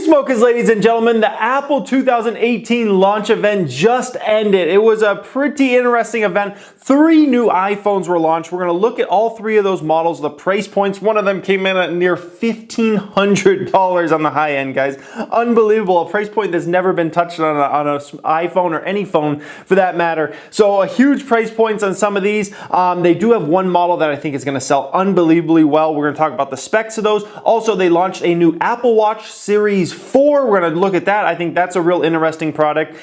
Smokers, ladies and gentlemen, the Apple 2018 launch event just ended. It was a pretty interesting event. 3 new iPhones were launched. We're going to look at all 3 of those models, the price points. One of them came in at near $1,500 on the high end, guys. Unbelievable. A price point that's never been touched on an iPhone or any phone for that matter. So a huge price points on some of these. They do have one model that I think is going to sell unbelievably well. We're going to talk about the specs of those. Also, they launched a new Apple Watch Series 4. We're going to look at that. I think that's a real interesting product.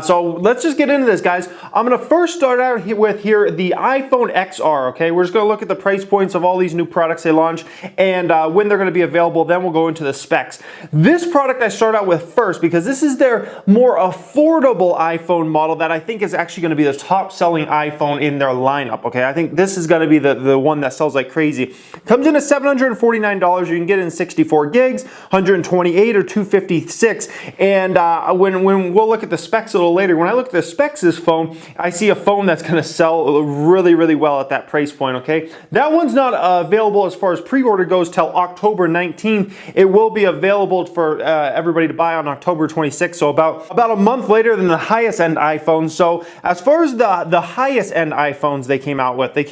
So let's just get into this, guys. I'm going to first start out with the iPhone XR, okay? We're just going to look at the price points of all these new products they launch and when they're going to be available. Then we'll go into the specs. This product I start out with first because this is their more affordable iPhone model that I think is actually going to be the top selling iPhone in their lineup, okay? I think this is going to be the one that sells like crazy. Comes in at $749. You can get it in 64 gigs, 128 or 256. And when we'll look at the specs a little later, when I look at the specs of this phone, I see a phone that's going to sell really, really well at that price point, okay? That one's not available as far as pre-order goes till October 19th. It will be available for everybody to buy on October 26th, so about a month later than the highest end iPhone. So as far as the highest end iPhones they came out with the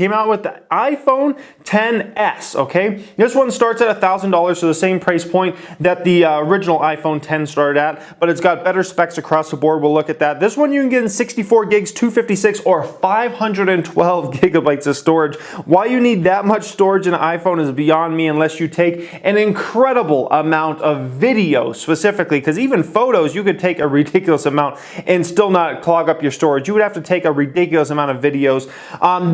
iPhone XS, okay? This one starts at $1,000, so the same price point that the original iPhone X started at, but it's got better specs across the board. We'll look at that. This one you can get in 64 gigs, 256, or 512 gigabytes of storage. Why you need that much storage in an iPhone is beyond me unless you take an incredible amount of video specifically, because even photos, you could take a ridiculous amount and still not clog up your storage. You would have to take a ridiculous amount of videos.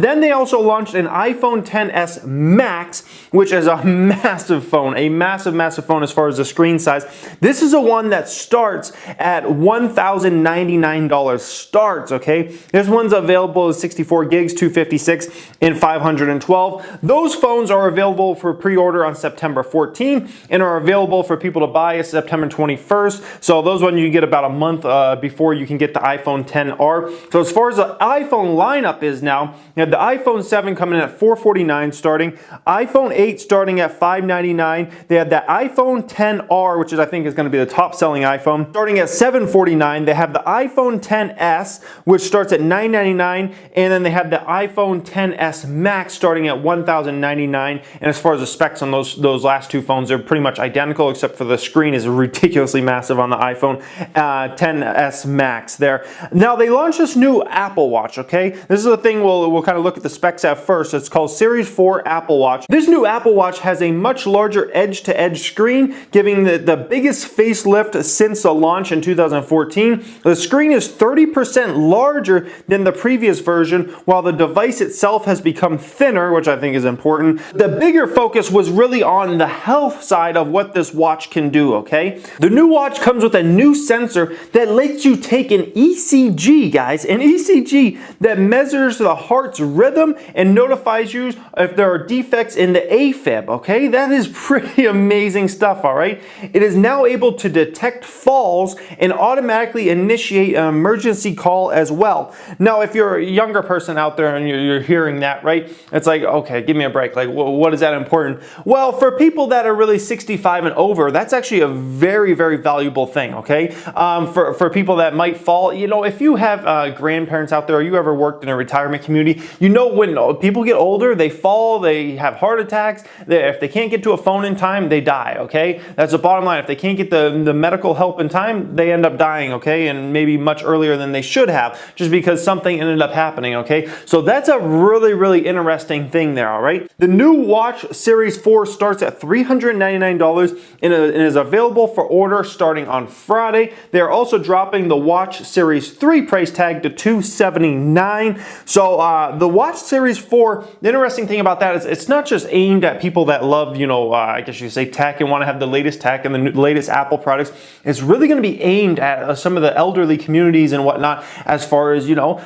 Then they also launched an iPhone XS Max, which is a massive phone, a massive phone as far as the screen size. This is a one that starts at $1,099 starts, okay? This one's available as 64 gigs, 256, and 512. Those phones are available for pre-order on September 14th and are available for people to buy September 21st. So those ones you can get about a month before you can get the iPhone XR. So as far as the iPhone lineup is now, you have the iPhone 7 coming in at $449 starting, iPhone 8 starting at $599. They have the iPhone XR, which is I think is going to be the top selling iPhone, starting at $749. They have the iPhone XS, which starts at $999, and then they have the iPhone XS Max starting at $1,099. And as far as the specs on those last 2 phones, they're pretty much identical, except for the screen is ridiculously massive on the iPhone XS Max there. Now they launched this new Apple Watch, okay? This is the thing we'll kind of look at the specs at first. It's called Series 4 Apple Watch. This new Apple Watch has a much larger edge-to-edge screen, giving the biggest facelift since the launch in 2014. The screen is 30% larger than the previous version, while the device itself has become thinner, which I think is important. The bigger focus was really on the health side of what this watch can do, okay? The new watch comes with a new sensor that lets you take an ECG, guys, an ECG that measures the heart's rhythm and notifies you if there are defects in the AFib, okay? That is pretty amazing stuff, all right? It is now able to detect falls and automatically initiate an emergency call as well. Now, if you're a younger person out there and you're hearing that, right? It's like, okay, give me a break. Like, what is that important? Well, for people that are really 65 and over, that's actually a very, very valuable thing, okay? For people that might fall, you know, if you have grandparents out there or you ever worked in a retirement community, you know when people get older, they fall, they have heart attacks. If they can't get to a phone in time, they die, okay? That's the bottom line. If they can't get the medical help in time, they end up dying, okay? And maybe much earlier than they should have, just because something ended up happening, okay? So that's a really, really interesting thing there, all right? The new Watch Series 4 starts at $399 and is available for order starting on Friday. They're also dropping the Watch Series 3 price tag to $279. So the Watch Series 4, the interesting thing about that is it's not just aimed at people that love, you know, I guess you could say tech and want to have the latest tech and the latest Apple products. It's really going to be aimed at some of the elderly communities and whatnot, as far as, you know,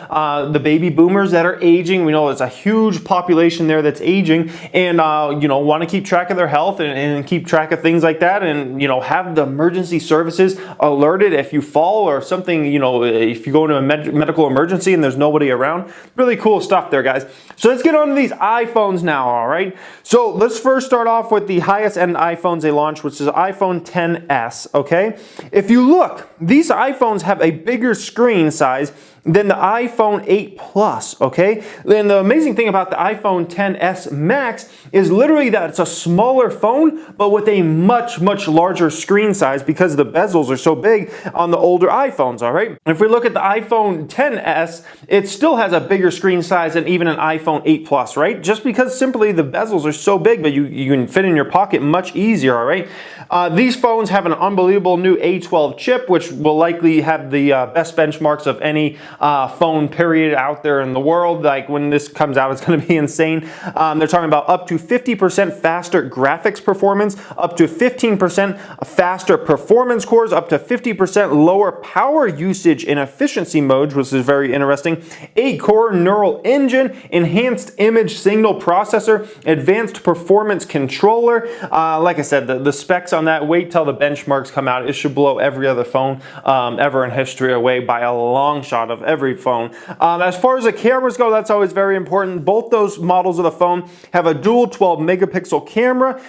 the baby boom boomers that are aging. We know it's a huge population there that's aging, and you know, want to keep track of their health and keep track of things like that, and you know, have the emergency services alerted if you fall or something, you know, if you go into a medical emergency and there's nobody around. Really cool stuff there, guys. So let's get on to these iPhones now, all right? So let's first start off with the highest end iPhones they launched, which is iPhone XS, okay? If you look, these iPhones have a bigger screen size than the iPhone 8 Plus, okay? And the amazing thing about the iPhone XS Max is literally that it's a smaller phone, but with a much, much larger screen size because the bezels are so big on the older iPhones, all right? If we look at the iPhone XS, it still has a bigger screen size than even an iPhone 8 Plus, right? Just because simply the bezels are so big, but you can fit in your pocket much easier, all right? These phones have an unbelievable new A12 chip, which will likely have the best benchmarks of any phone period out there in the world. Like when this comes out, it's going to be insane. They're talking about up to 50% faster graphics performance, up to 15% faster performance cores, up to 50% lower power usage in efficiency modes, which is very interesting. 8-core neural engine, enhanced image signal processor, advanced performance controller. Like I said, the specs on that, wait till the benchmarks come out. It should blow every other phone ever in history away by a long shot of every phone. As far as the cameras go, that's always very important. Both those models of the phone have a dual 12 megapixel camera.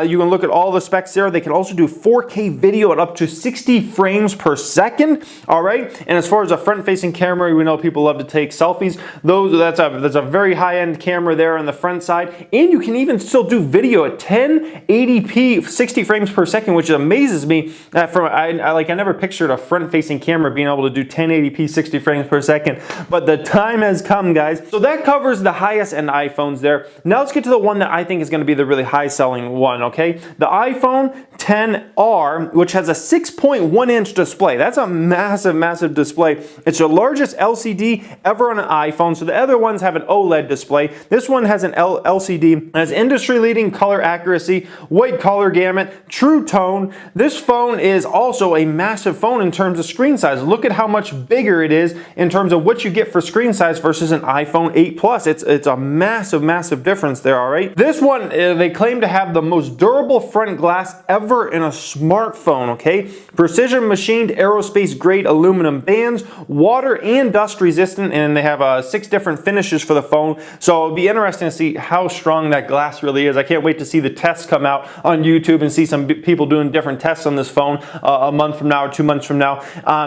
You can look at all the specs there. They can also do 4K video at up to 60 frames per second. All right. And as far as a front-facing camera, we know people love to take selfies. That's a very high-end camera there on the front side. And you can even still do video at 1080p, 60 frames per second, which amazes me. I never pictured a front-facing camera being able to do 1080p, 60 frames per second, but the time has come, guys. So that covers the highest end iPhones there. Now let's get to the one that I think is going to be the really high selling one, okay? The iPhone XR, which has a 6.1 inch display. That's a massive, massive display. It's the largest LCD ever on an iPhone. So the other ones have an OLED display. This one has an LCD, has industry leading color accuracy, white color gamut, true tone. This phone is also a massive phone in terms of screen size. Look at how much bigger it is in terms of what you get for screen size versus an iPhone 8 Plus. It's a massive, massive difference there, all right? This one, they claim to have the most durable front glass ever in a smartphone, okay? Precision machined aerospace grade aluminum bands, water and dust resistant, and they have 6 different finishes for the phone. So it'll be interesting to see how strong that glass really is. I can't wait to see the tests come out on YouTube and see some people doing different tests on this phone a month from now or 2 months from now,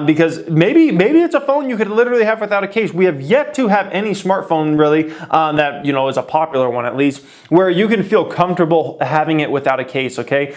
because maybe it's a phone you could literally have without a case. We have yet to have any smartphone really that, you know, is a popular one at least, where you can feel comfortable having it without a case, okay?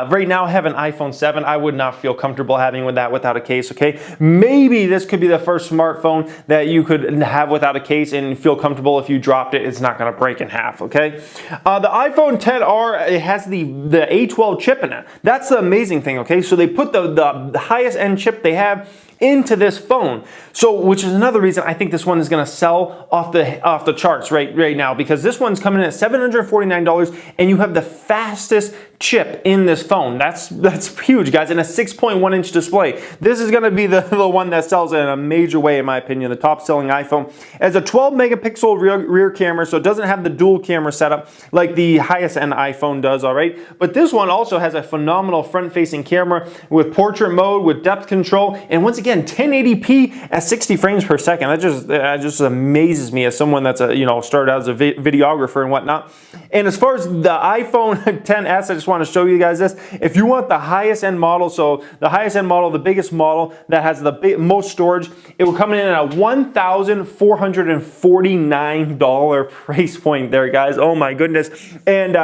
Right now I have an iPhone 7. I would not feel comfortable having that without a case, okay? Maybe this could be the first smartphone that you could have without a case and feel comfortable if you dropped it, it's not gonna break in half, okay? The iPhone XR, it has the A12 chip in it. That's the amazing thing, okay? So they put the highest end chip they have into this phone. So, which is another reason I think this one is going to sell off the charts right now, because this one's coming in at $749 and you have the fastest chip in this phone. That's huge, guys, and a 6.1 inch display. This is going to be the one that sells in a major way, in my opinion, the top selling iPhone. It has a 12 megapixel rear camera, so it doesn't have the dual camera setup like the highest end iPhone does, all right? But this one also has a phenomenal front facing camera with portrait mode, with depth control, and once again, 1080p at 60 frames per second. That just amazes me as someone that's started out as a videographer and whatnot. And as far as the iPhone XS, I just want to show you guys this. If you want the highest end model, so the highest end model, the biggest model that has the most storage, it will come in at a $1,449 price point there, guys. Oh my goodness. And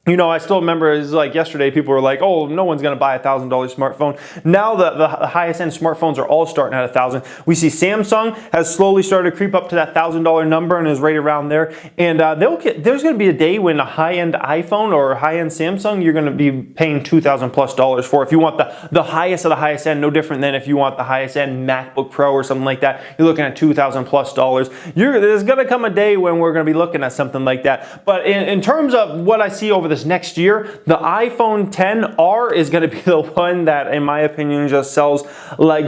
you know, I still remember it was like yesterday, people were like, oh, no one's going to buy a $1,000 smartphone. Now the highest end smartphones are all starting at $1,000. We see Samsung has slowly started to creep up to that $1,000 number and is right around there. And there's going to be a day when a high-end iPhone or high-end Samsung, you're going to be paying $2,000+ for. If you want the highest of the highest end, no different than if you want the highest end MacBook Pro or something like that, you're looking at $2,000+. There's going to come a day when we're going to be looking at something like that. But in terms of what I see over the this next year, the iPhone XR is going to be the one that, in my opinion, just sells like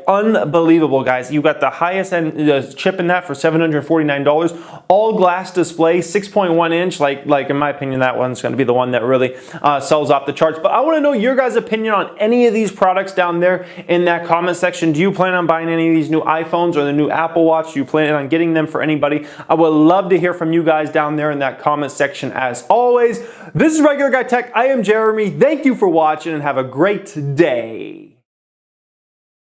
unbelievable, guys. You got the highest end chip in that for $749, all glass display, 6.1 inch. Like in my opinion, that one's going to be the one that really sells off the charts. But I want to know your guys' opinion on any of these products down there in that comment section. Do you plan on buying any of these new iPhones or the new Apple Watch? Do you plan on getting them for anybody? I would love to hear from you guys down there in that comment section as always. This is Regular Guy Tech. I am Jeremy. Thank you for watching and have a great day.